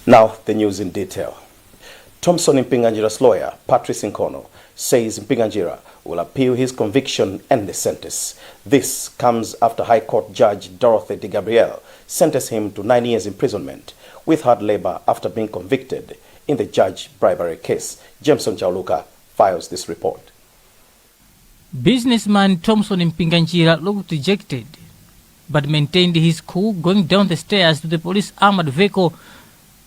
Now, the news in detail. Thompson Mpinganjira's lawyer, Patrice Nkono, says Mpinganjira will appeal his conviction and the sentence. This comes after High Court Judge Dorothy De Gabriel sentenced him to 9 years imprisonment with hard labor after being convicted in the judge bribery case. Jameson Chauluka files this report. Businessman Thompson Mpinganjira looked dejected, but maintained his cool going down the stairs to the police armored vehicle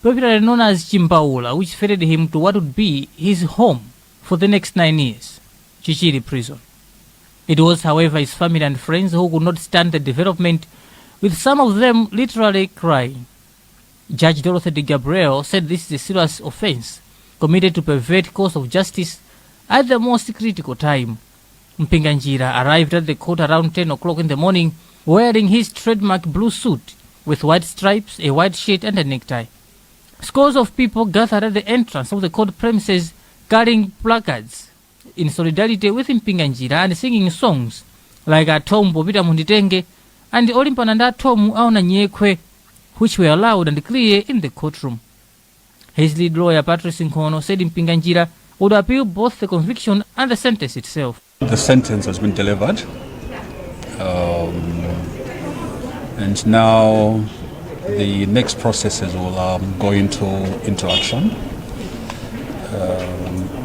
popularly known as Chimbaula, which ferried him to what would be his home for the next 9 years, Chichiri prison. It was, however, his family and friends who could not stand the development, with some of them literally crying. Judge Dorothy De Gabriel said this is a serious offense committed to pervert course of justice at the most critical time. Mpinganjira arrived at the court around 10 o'clock in the morning wearing his trademark blue suit with white stripes, a white shirt and a necktie. Scores of people gathered at the entrance of the court premises carrying placards in solidarity with Mpinganjira and singing songs like Atombo Pita Munditenge and Olimpananda Tomu Aona Nyekwe, which were loud and clear in the courtroom. His lead lawyer, Patrice Nkono, said Mpinganjira would appeal both the conviction and the sentence itself. The sentence has been delivered, and now the next processes will go into action.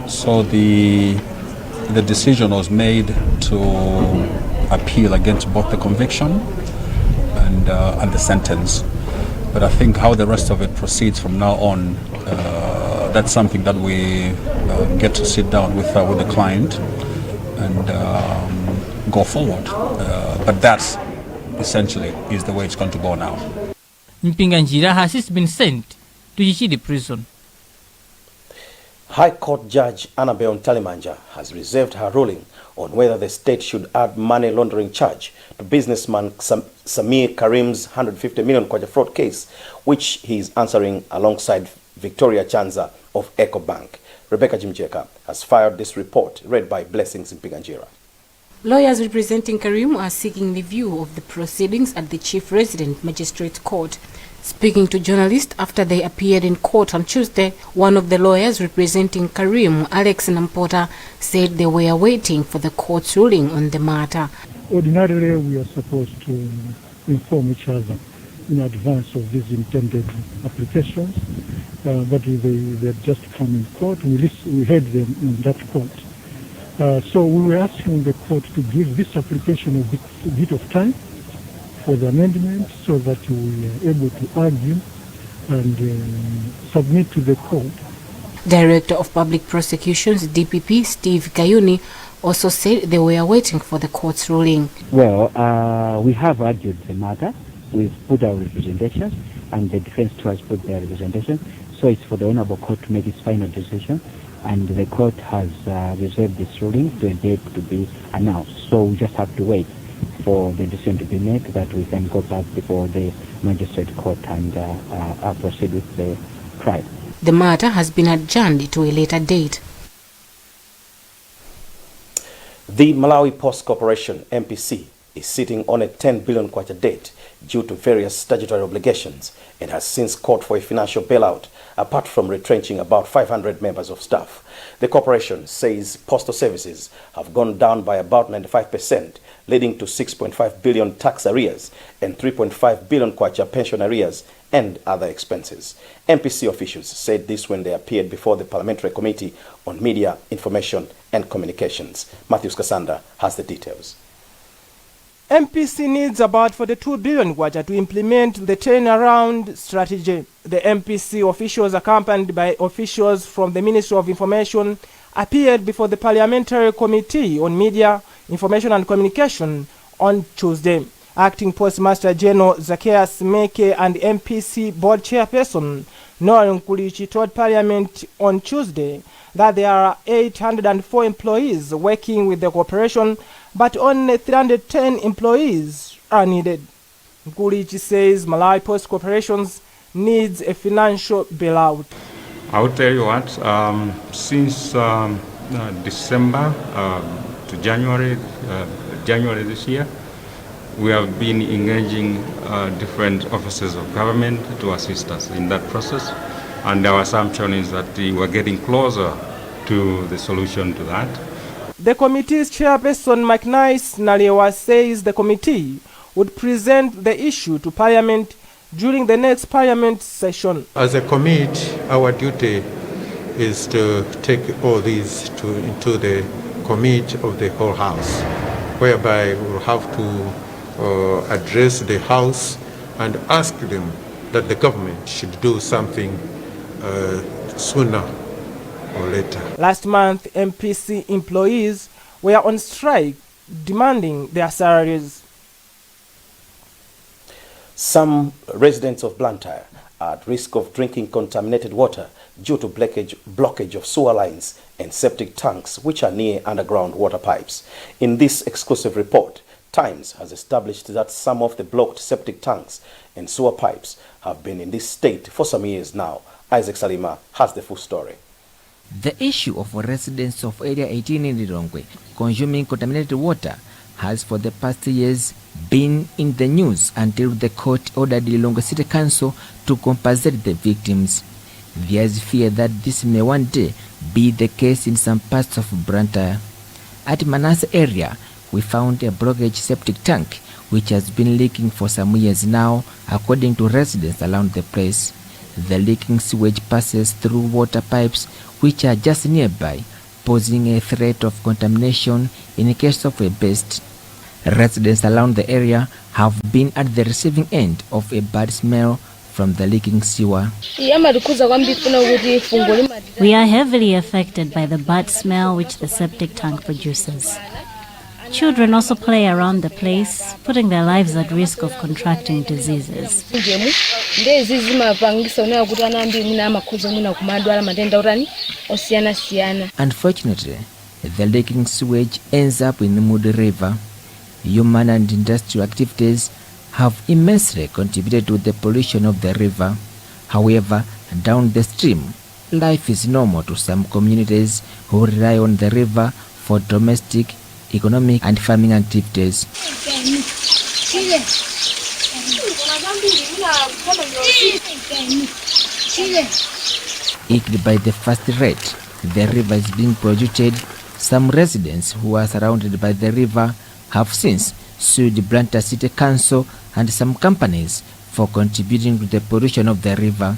So the decision was made to appeal against both the conviction and the sentence. But I think how the rest of it proceeds from now on, that's something that we get to sit down with the client and go forward. But that's essentially is the way it's going to go now. Mpinganjira has since been sent to Chichiri prison. High Court Judge Annabel Ntalimanja has reserved her ruling on whether the state should add money laundering charge to businessman Samir Karim's 150 million kwacha fraud case, which he is answering alongside Victoria Chanza of EcoBank. Rebecca Jimjeka has filed this report, read by Blessings Mpinganjira. Lawyers representing Karim are seeking review of the proceedings at the Chief Resident Magistrate Court. Speaking to journalists after they appeared in court on Tuesday, one of the lawyers representing Karim, Alex Nampota, said they were waiting for the court's ruling on the matter. Ordinarily, we are supposed to inform each other in advance of these intended applications, but they had just come in court. We heard them in that court. So we were asking the court to give this application a bit of time for the amendment so that we are able to argue and submit to the court. Director of Public Prosecutions, DPP, Steve Kayuni, also said they were waiting for the court's ruling. Well, we have argued the matter. We've put our representations and the defense too has put their representation. So it's for the Honorable Court to make its final decision. And the court has reserved this ruling to a date to be announced. So we just have to wait for the decision to be made that we can go back before the magistrate court and proceed with the trial. The matter has been adjourned to a later date. The Malawi Post Corporation, MPC, is sitting on a 10 billion kwacha debt due to various statutory obligations and has since called for a financial bailout, apart from retrenching about 500 members of staff. The corporation says postal services have gone down by about 95%, leading to 6.5 billion tax arrears and 3.5 billion kwacha pension arrears and other expenses. MPC officials said this when they appeared before the Parliamentary Committee on Media, Information and Communications. Matthews Kasanda has the details. MPC needs about 42 billion kwacha to implement the turnaround strategy. The MPC officials, accompanied by officials from the Ministry of Information, appeared before the Parliamentary Committee on Media, Information and Communication on Tuesday. Acting Postmaster General Zacchaeus Meke and MPC Board Chairperson Noel Nkulichi told Parliament on Tuesday that there are 804 employees working with the corporation, but only 310 employees are needed. Nkulichi says Malawi Post Corporations needs a financial bailout. I will tell you what, since December to January this year, we have been engaging different offices of government to assist us in that process. and our assumption is that we're getting closer to the solution to that. The committee's chairperson McNice Nalewa says the committee would present the issue to Parliament during the next Parliament session. As a committee, our duty is to take all these into the committee of the whole House, whereby we'll have to address the House and ask them that the government should do something sooner or later. Last month, MPC employees were on strike demanding their salaries. Some residents of Blantyre are at risk of drinking contaminated water due to blockage of sewer lines and septic tanks which are near underground water pipes. In this exclusive report, Times has established that some of the blocked septic tanks and sewer pipes have been in this state for some years now. Isaac Salima has the full story. The issue of residents of Area 18 in Lilongwe consuming contaminated water has for the past years been in the news until the court ordered Lilongwe City Council to compensate the victims. There is fear that this may one day be the case in some parts of Blantyre. At Manasseh area, we found a blockage septic tank which has been leaking for some years now, according to residents around the place. The leaking sewage passes through water pipes which are just nearby, posing a threat of contamination in case of a burst. Residents around the area have been at the receiving end of a bad smell from the leaking sewer. We are heavily affected by the bad smell which the septic tank produces. Children also play around the place, putting their lives at risk of contracting diseases. Unfortunately, the leaking sewage ends up in the Mudi River. Human and industrial activities have immensely contributed to the pollution of the river. However, down the stream, life is normal to some communities who rely on the river for domestic, economic and farming activities. Eaten by the fast rate the river is being polluted, some residents who are surrounded by the river have since sued Blantyre City Council and some companies for contributing to the pollution of the river.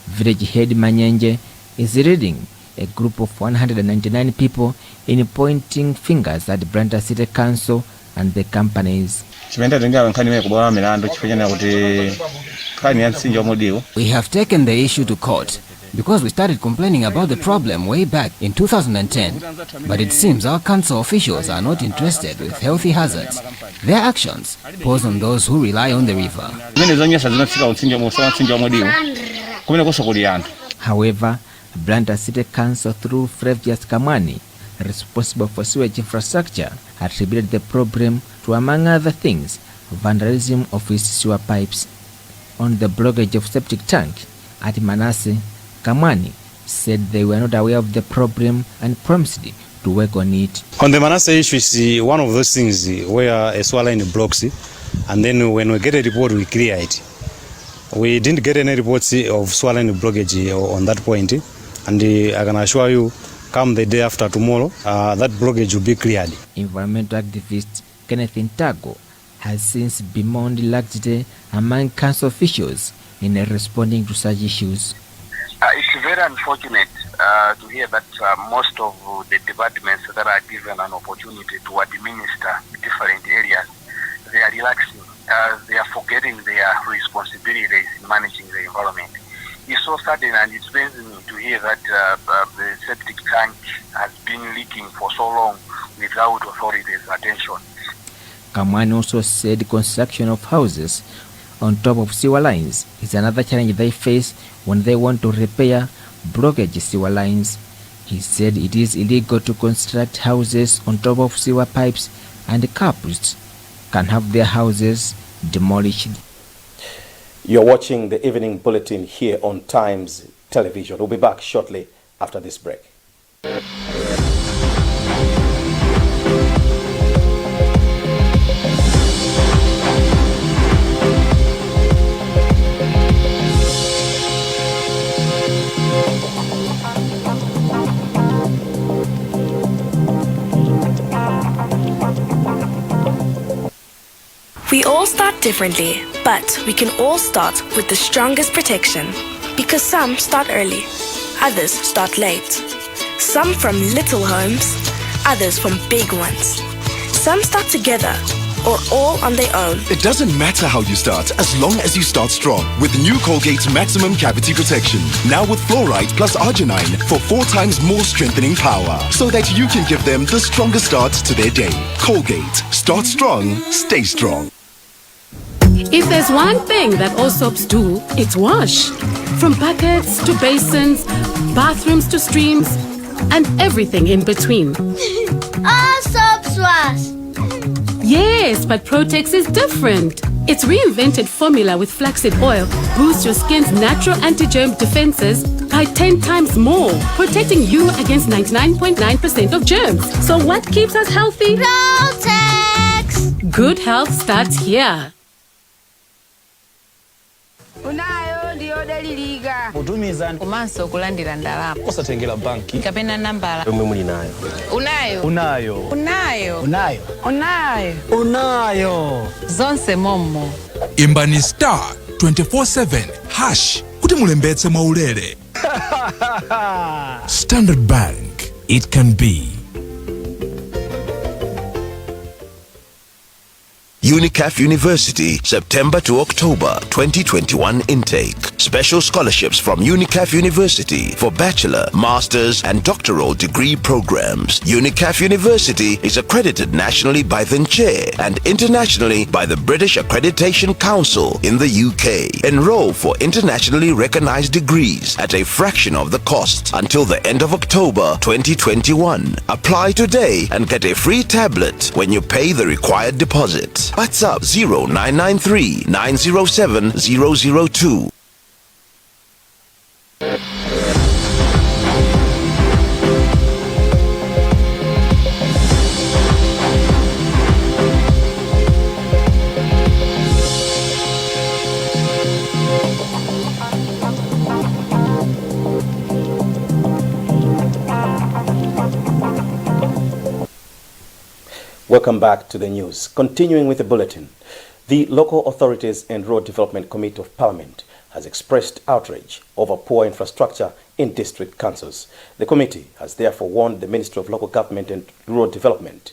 Village head Manyenje is leading a group of 199 people in pointing fingers at Blantyre City Council and the companies. We have taken the issue to court because we started complaining about the problem way back in 2010. But it seems our council officials are not interested with healthy hazards. Their actions pose on those who rely on the river. However, Blantyre City Council through Flavius Kamwani, responsible for sewage infrastructure, attributed the problem to, among other things, vandalism of his sewer pipes. On the blockage of septic tank at Manasseh, Kamwani said they were not aware of the problem and promised to work on it. On the Manasseh issue, is one of those things where a sewer line blocks, and then when we get a report, we clear it. We didn't get any reports of sewer line blockage on that point, and I can assure you, come the day after tomorrow, that blockage will be cleared. Environmental activist Kenneth Ntago has since bemoaned laxity among council officials in responding to such issues. It's very unfortunate to hear that most of the departments that are given an opportunity to administer different areas, they are relaxing. They are forgetting their responsibilities in managing the environment. It's so sudden, and it pains me to hear that the septic tank has been leaking for so long without authorities' attention. Kamwani also said construction of houses on top of sewer lines is another challenge they face when they want to repair blockage sewer lines. He said it is illegal to construct houses on top of sewer pipes, and couples can have their houses demolished. You're watching the evening bulletin here on Times Television. We'll be back shortly after this break. We all start differently, but we can all start with the strongest protection. Because some start early, others start late. Some from little homes, others from big ones. Some start together, or all on their own. It doesn't matter how you start, as long as you start strong. With new Colgate Maximum Cavity Protection. Now with fluoride plus arginine for 4 times more strengthening power. So that you can give them the strongest start to their day. Colgate. Start strong, stay strong. If there's one thing that all soaps do, it's wash. From buckets to basins, bathrooms to streams, and everything in between. All soaps wash. Yes, but Protex is different. Its reinvented formula with flaxseed oil boosts your skin's natural anti-germ defenses by 10 times more, protecting you against 99.9% of germs. So what keeps us healthy? Protex! Good health starts here. Unayo ndiyo deliliga. Utumiza Umanso okulandira ndalama. osatengera banki. Kapena nambala. Mwe muli nayo. Unayo. Unayo. Unayo. Unayo. Unayo. Unayo. Zonse momo. Imbani *247# kuti mulembetse mwaulere. Standard Bank. It can be. UNICAF University, September to October 2021 intake. Special scholarships from UNICAF University for bachelor, master's and doctoral degree programs. UNICAF University is accredited nationally by the NCHE and internationally by the British Accreditation Council in the UK. Enroll for internationally recognized degrees at a fraction of the cost until the end of October 2021. Apply today and get a free tablet when you pay the required deposit. WhatsApp 0993 907 002. Welcome back to the news. Continuing with the bulletin, the Local Authorities and Road Development Committee of Parliament has expressed outrage over poor infrastructure in district councils. The committee has therefore warned the Ministry of Local Government and Rural Development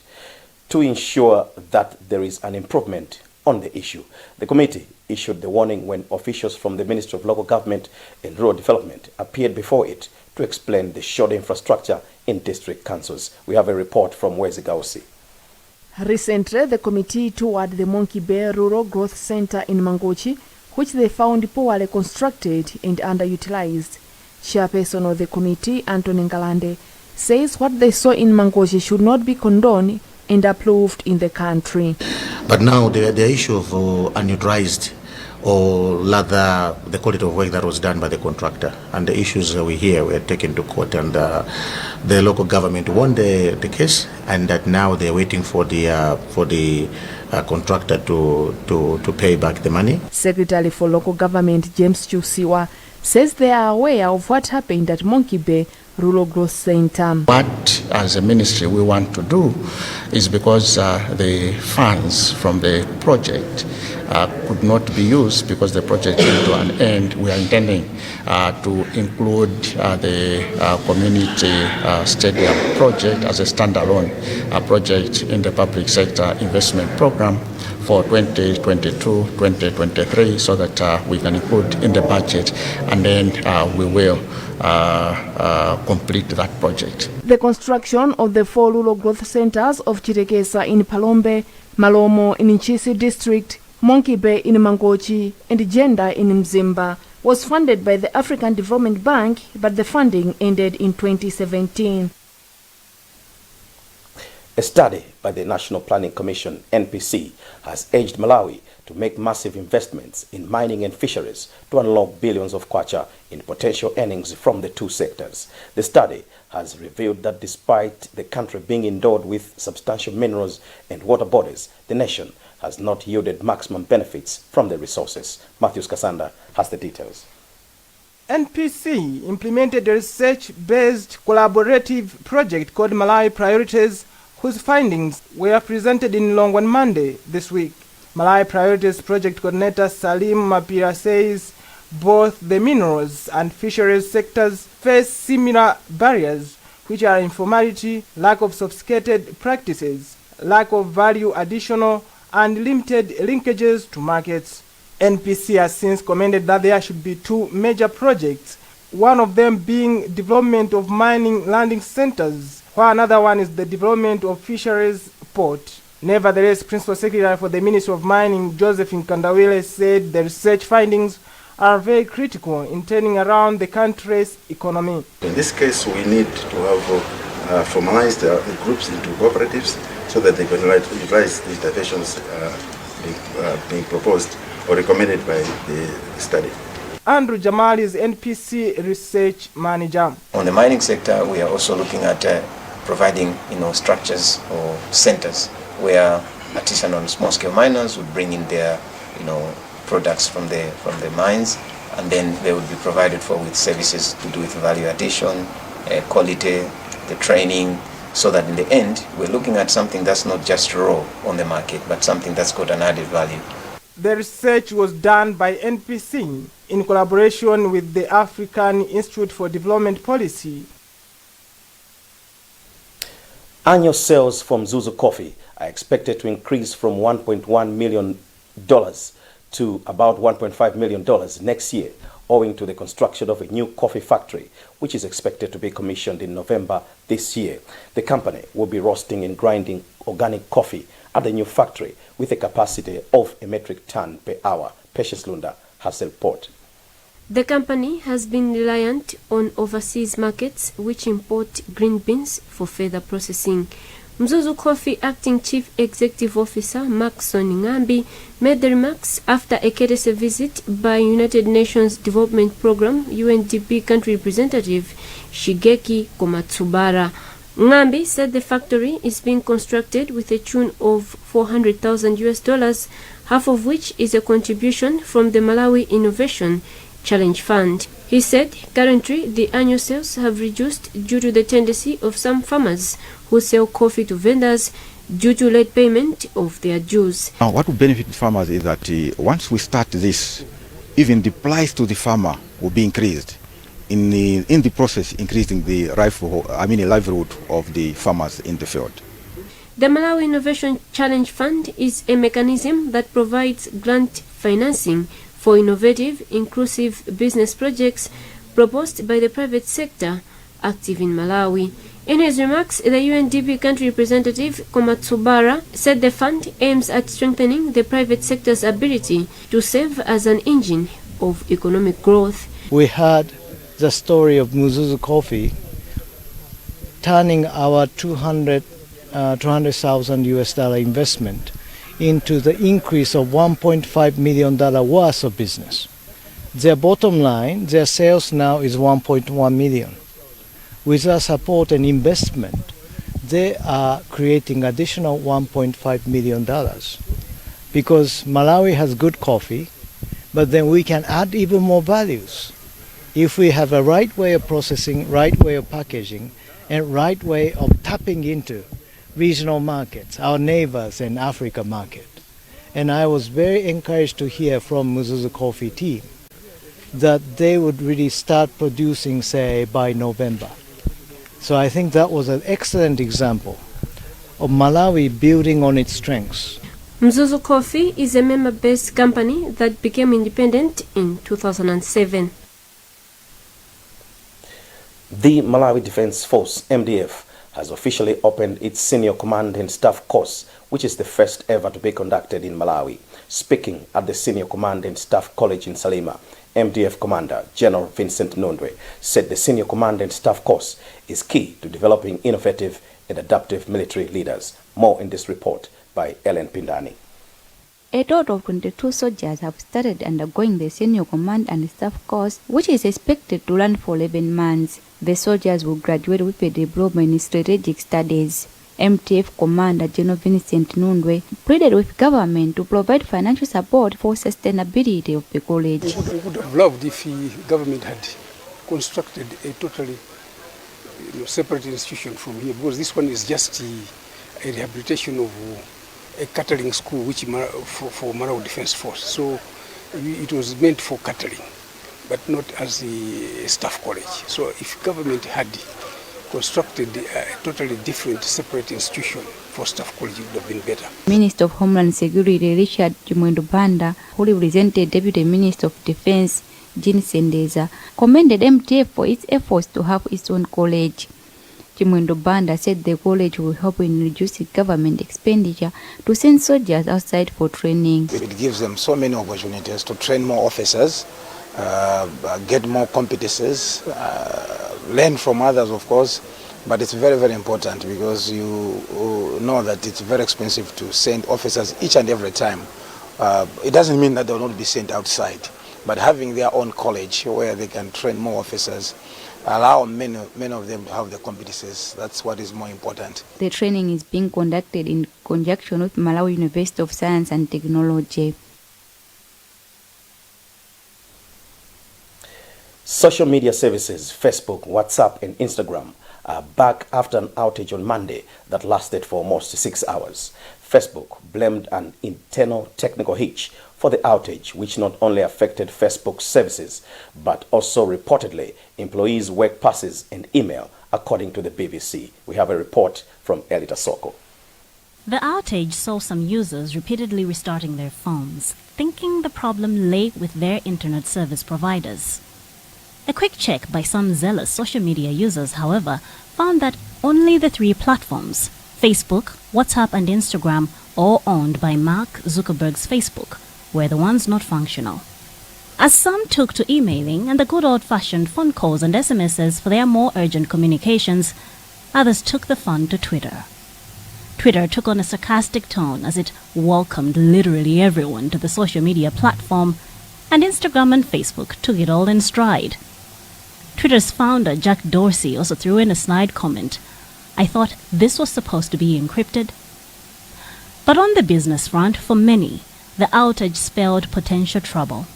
to ensure that there is an improvement on the issue. The committee issued the warning when officials from the Ministry of Local Government and Rural Development appeared before it to explain the short infrastructure in district councils. We have a report from Wezi Gausi. Recently, the committee toured the Monkey Bay Rural Growth Center in Mangochi, which they found poorly constructed and underutilized. Chairperson of the committee, Anthony Ngalande, says what they saw in Mangochi should not be condoned and approved in the country. But now the issue of unutilized, or rather the quality of work that was done by the contractor, and the issues we hear were taken to court, and the local government won the case, and that now they're waiting for the contractor to pay back the money. Secretary for Local Government James Chusiwa says they are aware of what happened at Monkey Bay Rural Growth Center. What, as a ministry, we want to do is, because the funds from the project could not be used because the project came to an end, we are intending to include the community stadium project as a standalone project in the public sector investment program for 2022-2023, so that we can include in the budget, and then we will complete that project. The construction of the 4 rural growth centers of Chirekesa in Palombe, Malomo in Nchisi district, Monkey Bay in Mangochi, and Jenda in Mzimba was funded by the African Development Bank, but the funding ended in 2017. A study by the National Planning Commission, NPC, has urged Malawi to make massive investments in mining and fisheries to unlock billions of kwacha in potential earnings from the two sectors. The study has revealed that despite the country being endowed with substantial minerals and water bodies, the nation has not yielded maximum benefits from the resources. Matthews Kasanda has the details. NPC implemented a research-based collaborative project called Malawi Priorities, whose findings were presented in Longwan Monday this week. Malawi Priorities Project Coordinator Salim Mapira says both the minerals and fisheries sectors face similar barriers, which are informality, lack of sophisticated practices, lack of value additional, and limited linkages to markets. NPC has since commented that there should be two major projects, one of them being development of mining landing centers, while another one is the development of fisheries port. Nevertheless, Principal Secretary for the Ministry of Mining, Josephine Kandawile, said the research findings are very critical in turning around the country's economy. In this case, we need to have formalized groups into cooperatives so that they can utilize the interventions being proposed or recommended by the study. Andrew Jamal is NPC Research Manager. On the mining sector, we are also looking at providing structures or centers where artisanal small-scale miners would bring in their products from the mines, and then they would be provided for with services to do with value addition, quality, the training, so that in the end we're looking at something that's not just raw on the market, but something that's got an added value. The research was done by NPC in collaboration with the African Institute for Development Policy. Annual sales from Zuzu Coffee are expected to increase from $1.1 million to about $1.5 million next year, owing to the construction of a new coffee factory, which is expected to be commissioned in November this year. The company will be roasting and grinding organic coffee at the new factory with a capacity of a metric ton per hour. Patience Lunda has a report. The company has been reliant on overseas markets, which import green beans for further processing. Mzuzu Coffee Acting Chief Executive Officer Maxon Ngambi made the remarks after a courtesy visit by United Nations Development Programme UNDP country representative Shigeki Komatsubara. Ngambi said the factory is being constructed with a tune of $400,000, half of which is a contribution from the Malawi Innovation Challenge Fund. He said currently the annual sales have reduced due to the tendency of some farmers who sell coffee to vendors due to late payment of their dues. Now, what will benefit farmers is that once we start this, even the price to the farmer will be increased. In the process, increasing the livelihood of the farmers in the field. The Malawi Innovation Challenge Fund is a mechanism that provides grant financing for innovative, inclusive business projects proposed by the private sector active in Malawi. In his remarks, the UNDP country representative Komatsubara said the fund aims at strengthening the private sector's ability to serve as an engine of economic growth. We heard the story of Mzuzu Coffee turning our $200,000 investment into the increase of $1.5 million worth of business. Their bottom line, their sales now is $1.1 million. With our support and investment, they are creating additional $1.5 million. Because Malawi has good coffee, but then we can add even more values. If we have a right way of processing, right way of packaging, and right way of tapping into regional markets, our neighbors and Africa market. And I was very encouraged to hear from Mzuzu Coffee team that they would really start producing, say, by November. So I think that was an excellent example of Malawi building on its strengths. Mzuzu Coffee is a member-based company that became independent in 2007. The Malawi Defense Force, MDF, has officially opened its Senior Command and Staff course, which is the first ever to be conducted in Malawi. Speaking at the Senior Command and Staff College in Salima, MDF Commander General Vincent Nondwe said the Senior Command and Staff course is key to developing innovative and adaptive military leaders. More in this report by Ellen Pindani. A total of 22 soldiers have started undergoing the Senior Command and Staff course, which is expected to run for 11 months. The soldiers will graduate with a diploma in strategic studies. MTF Commander General Vincent Nundwe pleaded with government to provide financial support for sustainability of the college. We would have loved if the government had constructed a totally separate institution from here, because this one is just a rehabilitation of a catering school which for Malawi Defence Force. So it was meant for catering, but not as a staff college. So if government had constructed a totally different, separate institution for staff college, it would have been better. Minister of Homeland Security Richard Chimwendo Banda, who represented Deputy Minister of Defense Jean Sendeza, commended MTF for its efforts to have its own college. Chimwendo Banda said the college will help in reducing government expenditure to send soldiers outside for training. It gives them so many opportunities to train more officers, get more competencies, learn from others, of course, but it's very, very important because you know that it's very expensive to send officers each and every time. It doesn't mean that they will not be sent outside, but having their own college where they can train more officers, allow many of them to have the competencies. That's what is more important. The training is being conducted in conjunction with Malawi University of Science and Technology. Social media services, Facebook, WhatsApp, and Instagram are back after an outage on Monday that lasted for almost 6 hours. Facebook blamed an internal technical hitch for the outage, which not only affected Facebook's services, but also reportedly employees' work passes and email, according to the BBC. We have a report from Elita Soko. The outage saw some users repeatedly restarting their phones, thinking the problem lay with their internet service providers. A quick check by some zealous social media users, however, found that only the three platforms, Facebook, WhatsApp and Instagram, all owned by Mark Zuckerberg's Facebook, were the ones not functional. As some took to emailing and the good old-fashioned phone calls and SMSs for their more urgent communications, others took the fun to Twitter. Twitter took on a sarcastic tone as it welcomed literally everyone to the social media platform, and Instagram and Facebook took it all in stride. Twitter's founder, Jack Dorsey, also threw in a snide comment. "I thought this was supposed to be encrypted." But on the business front, for many, the outage spelled potential trouble.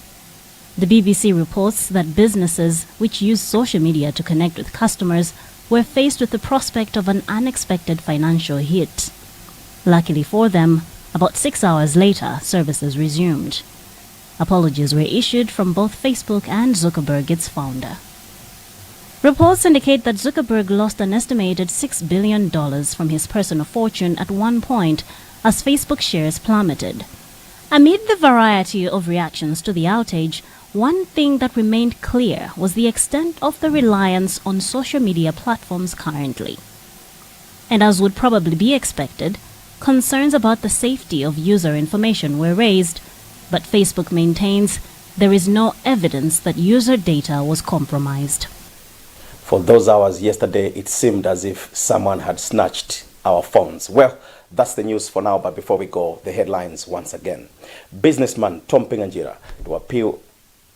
The BBC reports that businesses which use social media to connect with customers were faced with the prospect of an unexpected financial hit. Luckily for them, about 6 hours later, services resumed. Apologies were issued from both Facebook and Zuckerberg, its founder. Reports indicate that Zuckerberg lost an estimated $6 billion from his personal fortune at one point as Facebook shares plummeted. Amid the variety of reactions to the outage, one thing that remained clear was the extent of the reliance on social media platforms currently. And as would probably be expected, concerns about the safety of user information were raised, but Facebook maintains there is no evidence that user data was compromised. For those hours yesterday, it seemed as if someone had snatched our phones. Well, that's the news for now, but before we go, the headlines once again. Businessman Tom Pinganjira to appeal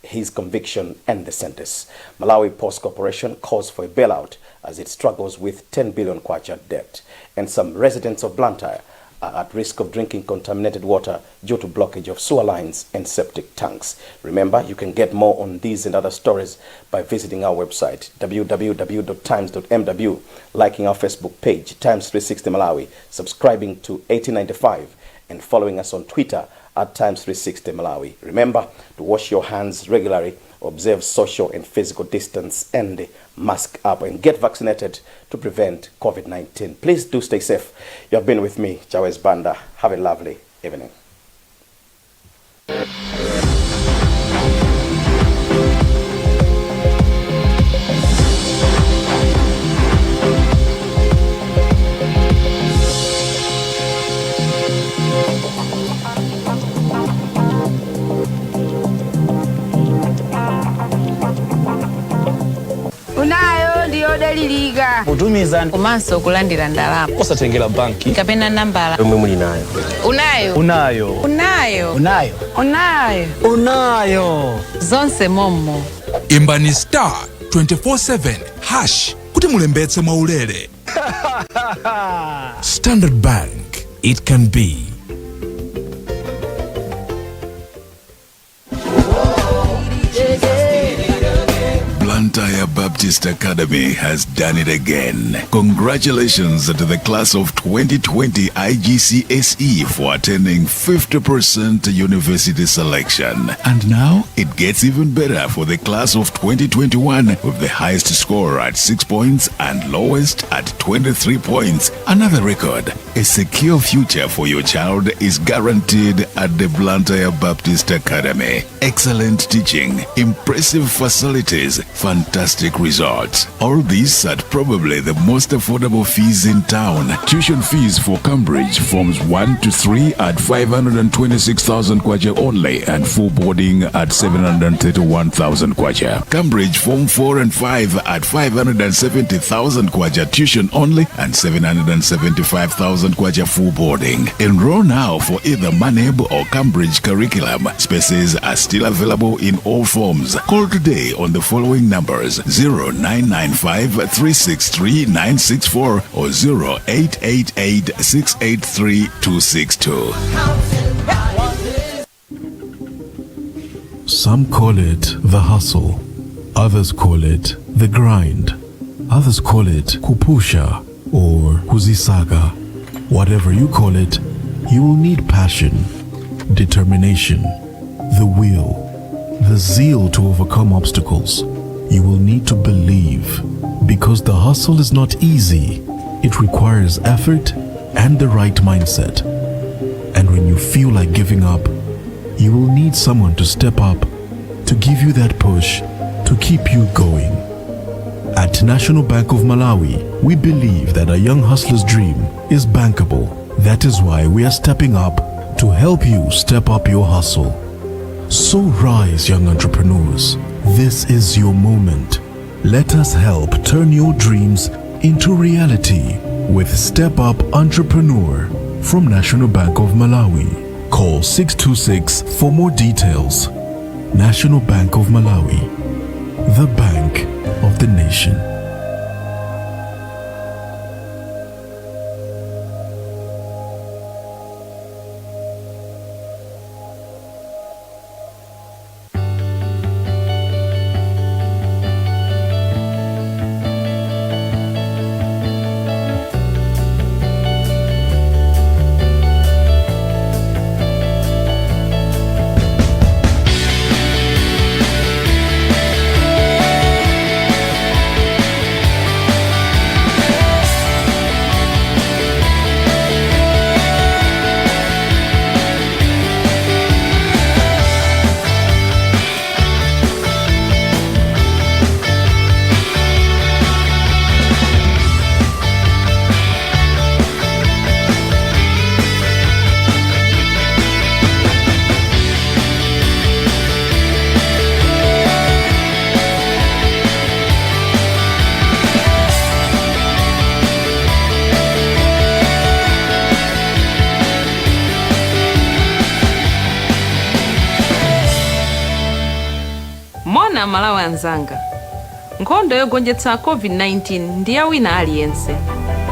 his conviction and the sentence. Malawi Post Corporation calls for a bailout as it struggles with 10 billion kwacha debt. And some residents of Blantyre are at risk of drinking contaminated water due to blockage of sewer lines and septic tanks. Remember, you can get more on these and other stories by visiting our website, www.times.mw, liking our Facebook page, Times 360 Malawi, subscribing to 1895, and following us on Twitter at Times 360 Malawi. Remember to wash your hands regularly, observe social and physical distance, and mask up, and get vaccinated to prevent COVID-19. Please do stay safe. You have been with me, Jawes Banda. Have a lovely evening. Unayo ndiyo daliliga kutumiza komanso okulandira ndalama osatengera banki kapena nambala omwe muli nayo. Unayo zonse mommo. Imbani star 24/7 hash kuti mulembetse mwaulere. Standard Bank, it can be. Blantyre Baptist Academy has done it again. Congratulations to the class of 2020 IGCSE for attaining 50% university selection. And now it gets even better for the class of 2021 with the highest score at 6 points and lowest at 23 points. Another record. A secure future for your child is guaranteed at the Blantyre Baptist Academy. Excellent teaching, impressive facilities, fantastic results. All this at probably the most affordable fees in town. Tuition fees for Cambridge Forms 1 to 3 at 526,000 kwacha only and full boarding at 731,000 kwacha. Cambridge Form 4 and 5 at 570,000 kwacha tuition only and 775,000 kwacha full boarding. Enroll now for either Maneb or Cambridge curriculum. Spaces are still available in all forms. Call today on the following numbers: 0995 363 964 or 0888 683 262. Some call it the hustle, others call it the grind, others call it kupusha or kuzisaga. Whatever you call it, you will need passion, determination, the will, the zeal to overcome obstacles. You will need to believe, because the hustle is not easy. It requires effort and the right mindset. And when you feel like giving up, you will need someone to step up, to give you that push, to keep you going. At National Bank of Malawi, we believe that a young hustler's dream is bankable. That is why we are stepping up to help you step up your hustle. So rise, young entrepreneurs. This is your moment. Let us help turn your dreams into reality with Step Up Entrepreneur from National Bank of Malawi. Call 626 for more details. National Bank of Malawi, the bank of the nation. Mona Malawi anzanga. Nkhondo yogonjetsa COVID-19 ndi ya wina aliyense.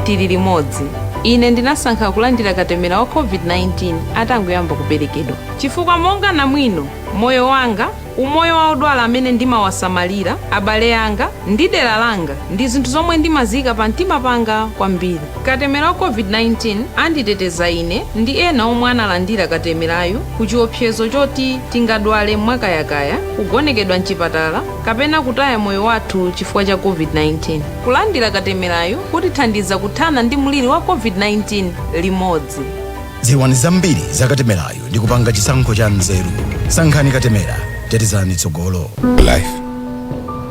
Tili limodzi. Ine ndinasankha kulandira katemera wa COVID-19 atangoyamba kuperekedwa. Chifukwa monga namwino, moyo wanga, umoyo wa odwala amene ndimawasamalira, abale anga, ndi dera langa, ndi zinthu zomwe ndimazika pa mtima panga kwambiri. Katemera wa COVID-19 anditeteza ine ndi ena omwe analandira katemerayo ku chiopsezo choti tingadwale mwakayakaya, kugonekedwa mchipatala, kapena kutaya moyo wathu chifukwa cha COVID-19. Kulandira katemerayo kutithandiza kuthana ndi mliri wa COVID-19 limodzi. Ziwani zambiri za katemerayo ndi kupanga chisankho cha nzeru. Sankhani katemera, tetezani tsogolo. Life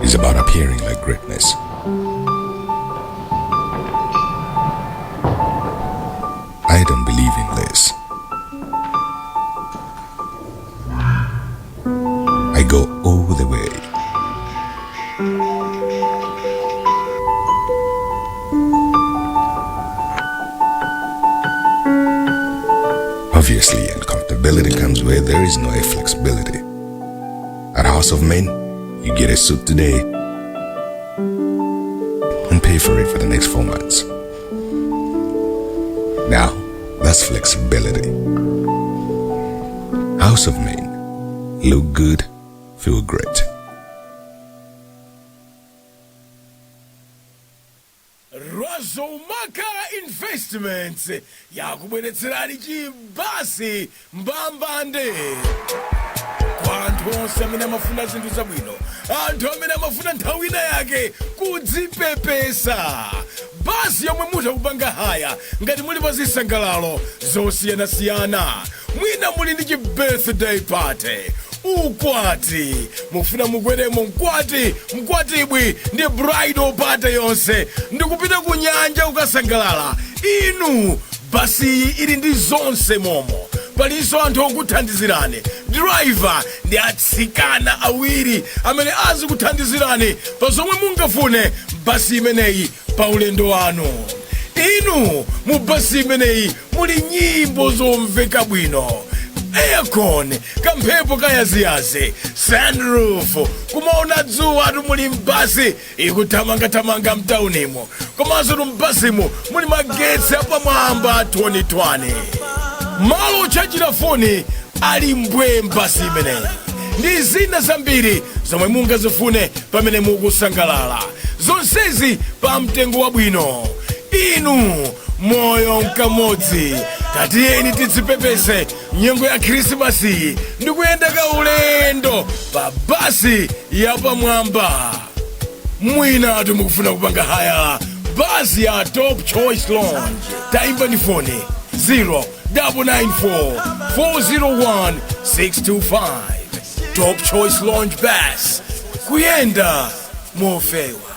is about appearing like greatness. I don't believe in this. I go all the way. Obviously, uncomfortability comes where there is no flexibility. At House of Men, you get a suit today and pay for it for the next 4 months. Now, that's flexibility. House of Men. Look good, feel great. Azomaka Investments yakubweretserani chibasi mbambande kwa anthu onse amene amafuna zinthu zabwino, anthu amene amafuna nthawi ina yake kudzipepesa. Basi yomwe mutha kupanga haya ngati muli pa zisangalalo zosiyanasiyana, mwina muli ndi birthday party, ukwati, mufuna mukweremo mkwatibwi ndi bridal party yonse, ndikupita ku nyanja ukasangalala. Inu basi ili ndi zonse momo. Palinso anthu okuthandizirani, driver ndi atsikana awiri amene azikuthandizirani pa zomwe mungafune basi imeneyi pa ulendo wanu. Inu mu basi imeneyi muli nyimbo zomveka bwino, aircon, kamphepo kayaziyazi, sunroof, kumaona dzuwa atu muli mbasi ikuthamangathamanga mtaunimo, komanso mbasimu muli magetsi apamwamba 2020. Malo ochajira foni ali mbwe mbasi imeneyi ndi zina zambiri zomwe mungazifune pamene mukusangalala, zonsezi pa mtengo wabwino. Inu moyo nkamodzi, tatiyeni tidzipepese nyengo ya Krismasi ndi kuyenda kaulendo pa basi yapamwamba. Mwina atu mukufuna kupanga haya basi ya Top Choice Lounge, taimbani foni 0994-401-625. Top Choice Lounge Bus, kuyenda mofewa.